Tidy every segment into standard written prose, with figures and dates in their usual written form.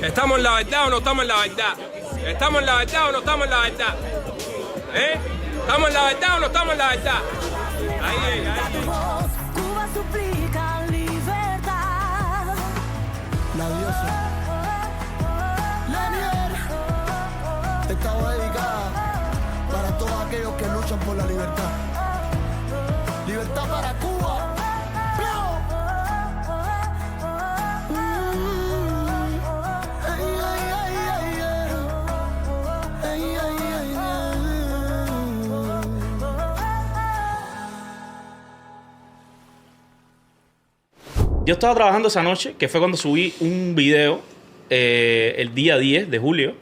¿Estamos en la verdad o no estamos en la verdad? ¿Estamos en la verdad o no estamos en la verdad? ¿Estamos en la verdad o no estamos en la verdad? Ahí. Cuba suplica libertad. La diosa Lenier, esta va dedicada para todos aquellos que luchan por la libertad. Libertad para Cuba. Yo estaba trabajando esa noche, que fue cuando subí un video el día 10 de julio,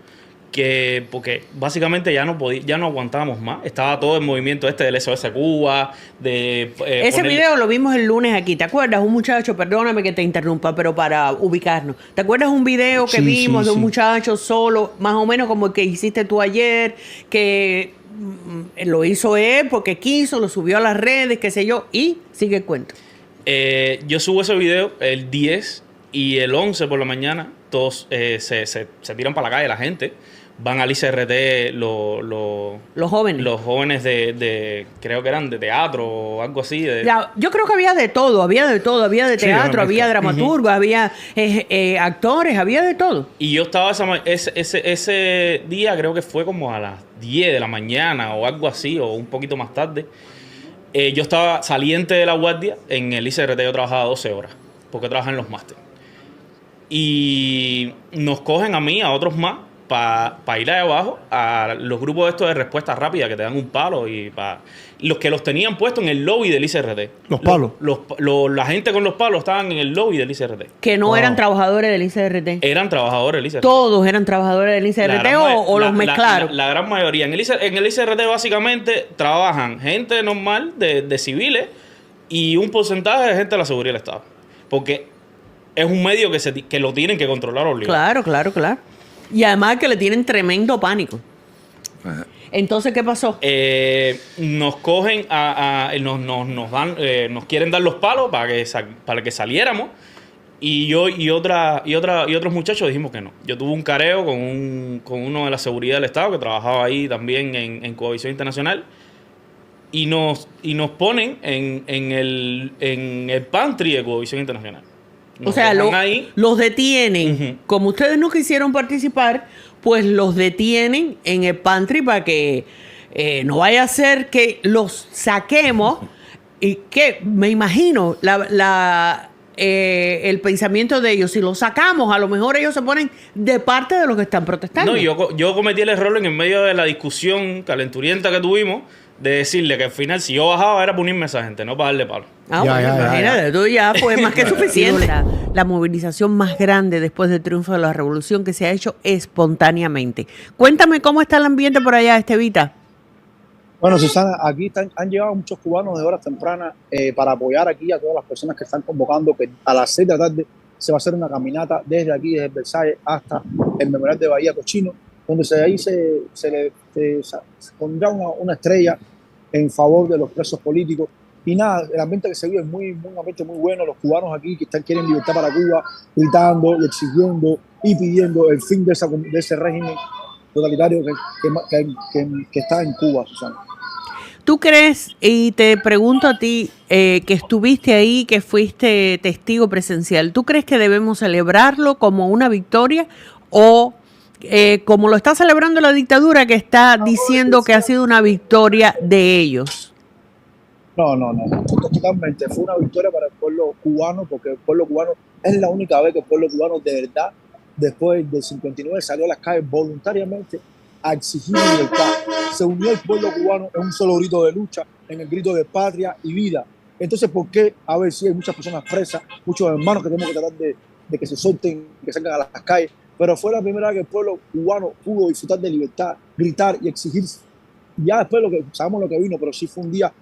porque básicamente ya no aguantábamos más. Estaba todo el movimiento del SOS Cuba, ese video lo vimos el lunes aquí, ¿te acuerdas? Un muchacho, perdóname que te interrumpa, pero para ubicarnos. ¿Te acuerdas un video que vimos de un muchacho solo, más o menos como el que hiciste tú ayer, que lo hizo él porque quiso, lo subió a las redes, qué sé yo, y sigue el cuento? Yo subo ese video el 10 y el 11 por la mañana todos se tiran para la calle la gente. Van al ICRT los jóvenes de creo que eran de teatro o algo así. Yo creo que había de todo. Había de teatro, había dramaturgos, había actores, había de todo. Y yo estaba ese día, creo que fue como a las 10 de la mañana o algo así, o un poquito más tarde. Yo estaba saliente de la guardia. En el ICRT yo trabajaba 12 horas, porque trabajaba en los másteres. Y nos cogen a mí, a otros más, para ir allá abajo a los grupos estos de respuesta rápida que te dan un palo, y los que los tenían puestos en el lobby del ICRT. ¿Los palos? La gente con los palos estaban en el lobby del ICRT. Que no eran trabajadores del ICRT. Eran trabajadores del ICRT. ¿Todos eran trabajadores del ICRT o los mezclaron? La gran mayoría. En el ICRT básicamente trabajan gente normal de civiles y un porcentaje de gente de la seguridad del Estado. Porque es un medio que lo tienen que controlar obligado. Claro. Y además que le tienen tremendo pánico. Ajá. Entonces, ¿qué pasó? Nos cogen nos quieren dar los palos para que saliéramos. Y yo y otros muchachos dijimos que no. Yo tuve un careo con uno de la seguridad del Estado que trabajaba ahí también en Coalición Internacional. Y nos ponen en el pantry de Coalición Internacional. O sea, los detienen. Como ustedes no quisieron participar, pues los detienen en el pantry para que no vaya a ser que los saquemos. Y que me imagino el pensamiento de ellos. Si los sacamos, a lo mejor ellos se ponen de parte de los que están protestando. No, yo cometí el error en el medio de la discusión calenturienta que tuvimos, de decirle que al final, si yo bajaba, era para unirme a esa gente, no para darle palo. Imagínate, tú ya fue más que suficiente. La movilización más grande después del triunfo de la revolución, que se ha hecho espontáneamente. Cuéntame cómo está el ambiente por allá, Estevita. Bueno, Susana, aquí han llegado muchos cubanos de horas tempranas para apoyar aquí a todas las personas que están convocando, que a las 6 de la tarde se va a hacer una caminata desde aquí, desde Versalles hasta el Memorial de Bahía Cochino, donde ahí se pondrá una estrella en favor de los presos políticos. Y nada, el ambiente que se vive es un ambiente muy bueno. Los cubanos aquí que quieren libertad para Cuba, gritando y exigiendo y pidiendo el fin de ese régimen totalitario que está en Cuba, Susana. ¿Tú crees, y te pregunto a ti, que estuviste ahí, que fuiste testigo presencial, ¿tú crees que debemos celebrarlo como una victoria o como lo está celebrando la dictadura, que está diciendo que ha sido una victoria de ellos? No, totalmente. Fue una victoria para el pueblo cubano, porque el pueblo cubano es la única vez que el pueblo cubano de verdad, después del 59, salió a las calles voluntariamente a exigir libertad. Se unió el pueblo cubano en un solo grito de lucha, en el grito de patria y vida. Entonces, ¿por qué? A ver, si hay muchas personas presas, muchos hermanos que tenemos que tratar de que se suelten, que salgan a las calles, pero fue la primera vez que el pueblo cubano pudo disfrutar de libertad, gritar y exigirse. Ya después sabemos lo que vino, pero sí fue un día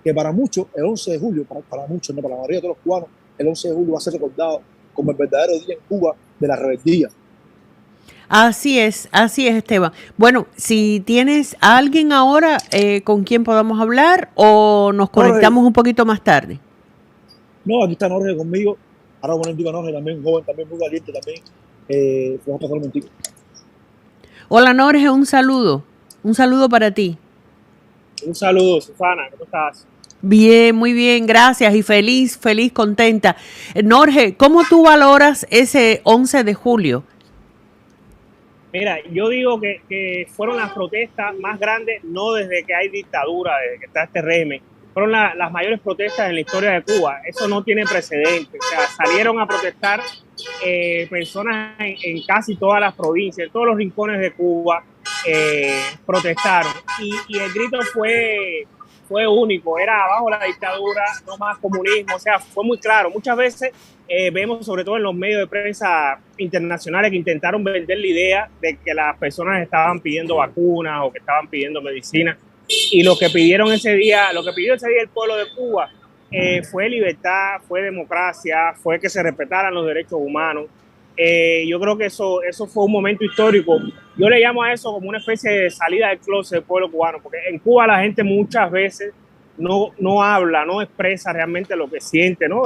que para muchos, el 11 de julio, para muchos, no para la mayoría de todos los cubanos, el 11 de julio va a ser recordado como el verdadero día en Cuba de la rebeldía. Así es, Esteban. Bueno, si tienes a alguien ahora con quien podamos hablar, o nos conectamos un poquito más tarde. No, aquí está Norge conmigo. Ahora bueno, digo Norge también, joven, también muy valiente también. Vamos a pasar un momentito. Hola Norge, un saludo para ti. Un saludo, Susana, ¿cómo estás? Bien, muy bien, gracias y feliz, contenta. Norge, ¿cómo tú valoras ese 11 de julio? Mira, yo digo que fueron las protestas más grandes, no desde que hay dictadura, desde que está este régimen, fueron las mayores protestas en la historia de Cuba. Eso no tiene precedentes. O sea, salieron a protestar personas en casi todas las provincias, en todos los rincones de Cuba protestaron. Y el grito fue único, era abajo la dictadura, no más comunismo. O sea, fue muy claro. Muchas veces vemos, sobre todo en los medios de prensa internacionales, que intentaron vender la idea de que las personas estaban pidiendo vacunas o que estaban pidiendo medicina. Y lo que pidió ese día el pueblo de Cuba fue libertad, fue democracia, fue que se respetaran los derechos humanos. Yo creo que eso fue un momento histórico. Yo le llamo a eso como una especie de salida del closet del pueblo cubano, porque en Cuba la gente muchas veces no habla, no expresa realmente lo que siente, ¿no?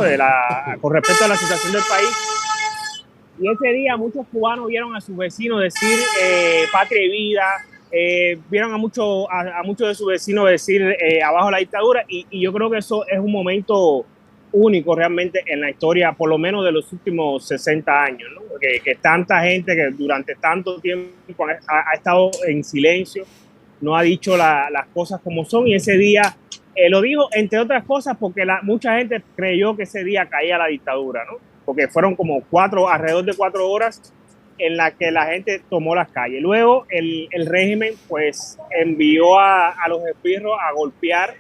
Con respecto a la situación del país. Y ese día muchos cubanos vieron a sus vecinos decir patria y vida, vieron a muchos de sus vecinos decir abajo la dictadura, y yo creo que eso es un momento único realmente en la historia, por lo menos de los últimos 60 años, ¿no? Que tanta gente que durante tanto tiempo ha estado en silencio, no ha dicho las cosas como son, y ese día lo dijo, entre otras cosas, porque mucha gente creyó que ese día caía la dictadura, ¿no? Porque fueron como alrededor de 4 horas en la que la gente tomó las calles. Luego el régimen pues envió a los esbirros a golpear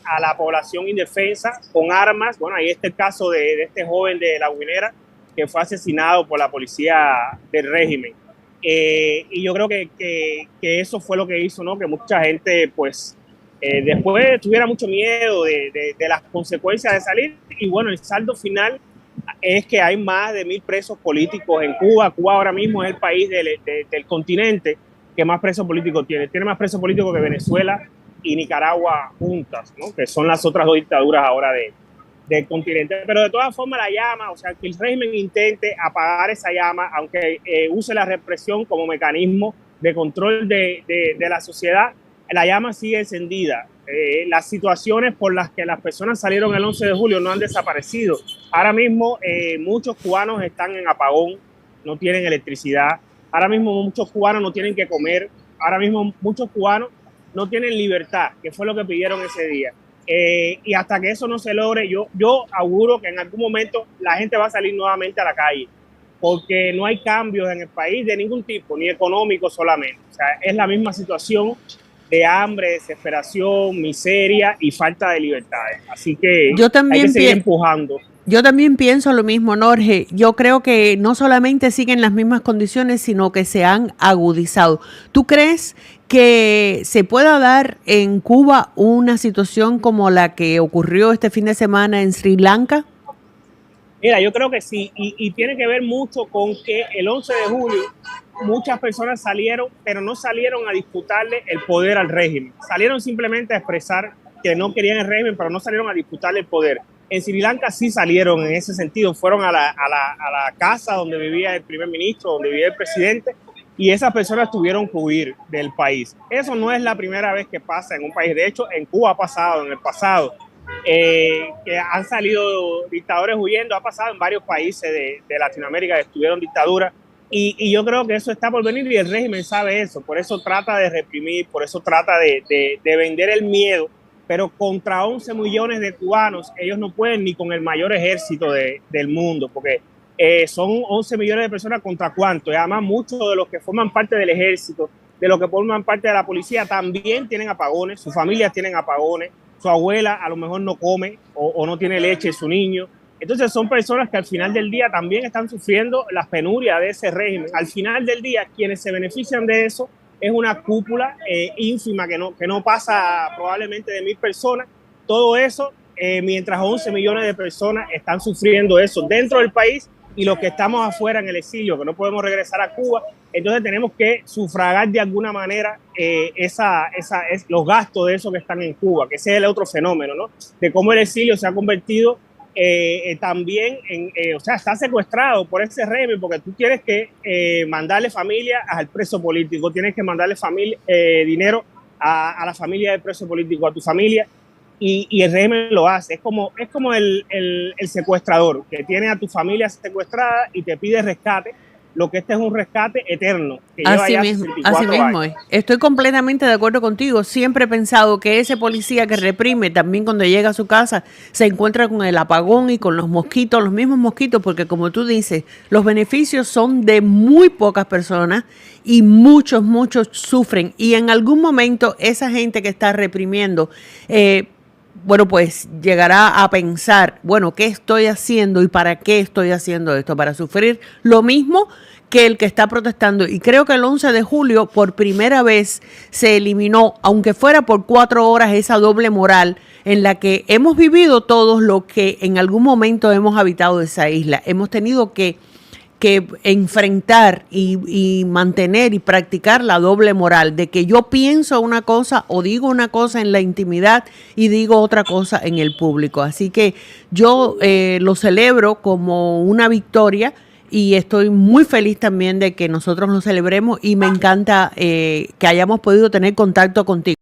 a la población indefensa con armas. Bueno, ahí está el caso de este joven de La Guinera que fue asesinado por la policía del régimen. Y yo creo que eso fue lo que hizo, ¿no? Que mucha gente pues después tuviera mucho miedo de las consecuencias de salir. Y bueno, el saldo final es que hay más de 1.000 presos políticos en Cuba. Cuba ahora mismo es el país del continente que más presos políticos tiene. Tiene más presos políticos que Venezuela y Nicaragua juntas, ¿no? Que son las otras 2 dictaduras ahora del continente. Pero de todas formas la llama, o sea, que el régimen intente apagar esa llama, aunque use la represión como mecanismo de control de la sociedad, la llama sigue encendida. Las situaciones por las que las personas salieron el 11 de julio no han desaparecido. Ahora mismo muchos cubanos están en apagón, no tienen electricidad. Ahora mismo muchos cubanos no tienen que comer. Ahora mismo muchos cubanos no tienen libertad, que fue lo que pidieron ese día. Y hasta que eso no se logre, yo auguro que en algún momento la gente va a salir nuevamente a la calle, porque no hay cambios en el país de ningún tipo, ni económico solamente. O sea, es la misma situación de hambre, desesperación, miseria y falta de libertades. Así que hay que seguir empujando. Yo también pienso lo mismo, Norge. Yo creo que no solamente siguen las mismas condiciones, sino que se han agudizado. ¿Tú crees que se pueda dar en Cuba una situación como la que ocurrió este fin de semana en Sri Lanka? Mira, yo creo que sí, y tiene que ver mucho con que el 11 de julio muchas personas salieron, pero no salieron a disputarle el poder al régimen. Salieron simplemente a expresar que no querían el régimen, pero no salieron a disputarle el poder. En Sri Lanka sí salieron en ese sentido, fueron a la casa donde vivía el primer ministro, donde vivía el presidente, y esas personas tuvieron que huir del país. Eso no es la primera vez que pasa en un país. De hecho, en Cuba ha pasado, en el pasado, que han salido dictadores huyendo. Ha pasado en varios países de Latinoamérica que estuvieron dictaduras. Y yo creo que eso está por venir y el régimen sabe eso. Por eso trata de reprimir, por eso trata de vender el miedo. Pero contra 11 millones de cubanos, ellos no pueden ni con el mayor ejército del mundo, porque son 11 millones de personas contra cuánto. Y además muchos de los que forman parte del ejército, de los que forman parte de la policía, también tienen apagones, sus familias tienen apagones, su abuela a lo mejor no come o no tiene leche su niño. Entonces son personas que al final del día también están sufriendo las penurias de ese régimen. Al final del día, quienes se benefician de eso es una cúpula ínfima que no pasa probablemente de 1.000 personas. Todo eso mientras 11 millones de personas están sufriendo eso dentro del país y los que estamos afuera en el exilio, que no podemos regresar a Cuba. Entonces tenemos que sufragar de alguna manera los gastos de esos que están en Cuba, que ese es el otro fenómeno, ¿no? De cómo el exilio se ha convertido también, o sea, está secuestrado por ese régimen porque tú tienes que mandarle familia al preso político, tienes que mandarle dinero a la familia del preso político, a tu familia, y el régimen lo hace. Es como el secuestrador que tiene a tu familia secuestrada y te pide rescate. Lo que este es un rescate eterno. Que Así lleva ya mismo, 64 así mismo años. es. Estoy completamente de acuerdo contigo. Siempre he pensado que ese policía que reprime también cuando llega a su casa se encuentra con el apagón y con los mosquitos, los mismos mosquitos, porque como tú dices, los beneficios son de muy pocas personas y muchos sufren. Y en algún momento esa gente que está reprimiendo, bueno, pues llegará a pensar, bueno, ¿qué estoy haciendo y para qué estoy haciendo esto? Para sufrir lo mismo que el que está protestando. Y creo que el 11 de julio, por primera vez, se eliminó, aunque fuera por 4 horas, esa doble moral en la que hemos vivido todos los que en algún momento hemos habitado esa isla. Hemos tenido que enfrentar y mantener y practicar la doble moral de que yo pienso una cosa o digo una cosa en la intimidad y digo otra cosa en el público. Así que yo lo celebro como una victoria y estoy muy feliz también de que nosotros lo celebremos y me encanta que hayamos podido tener contacto contigo.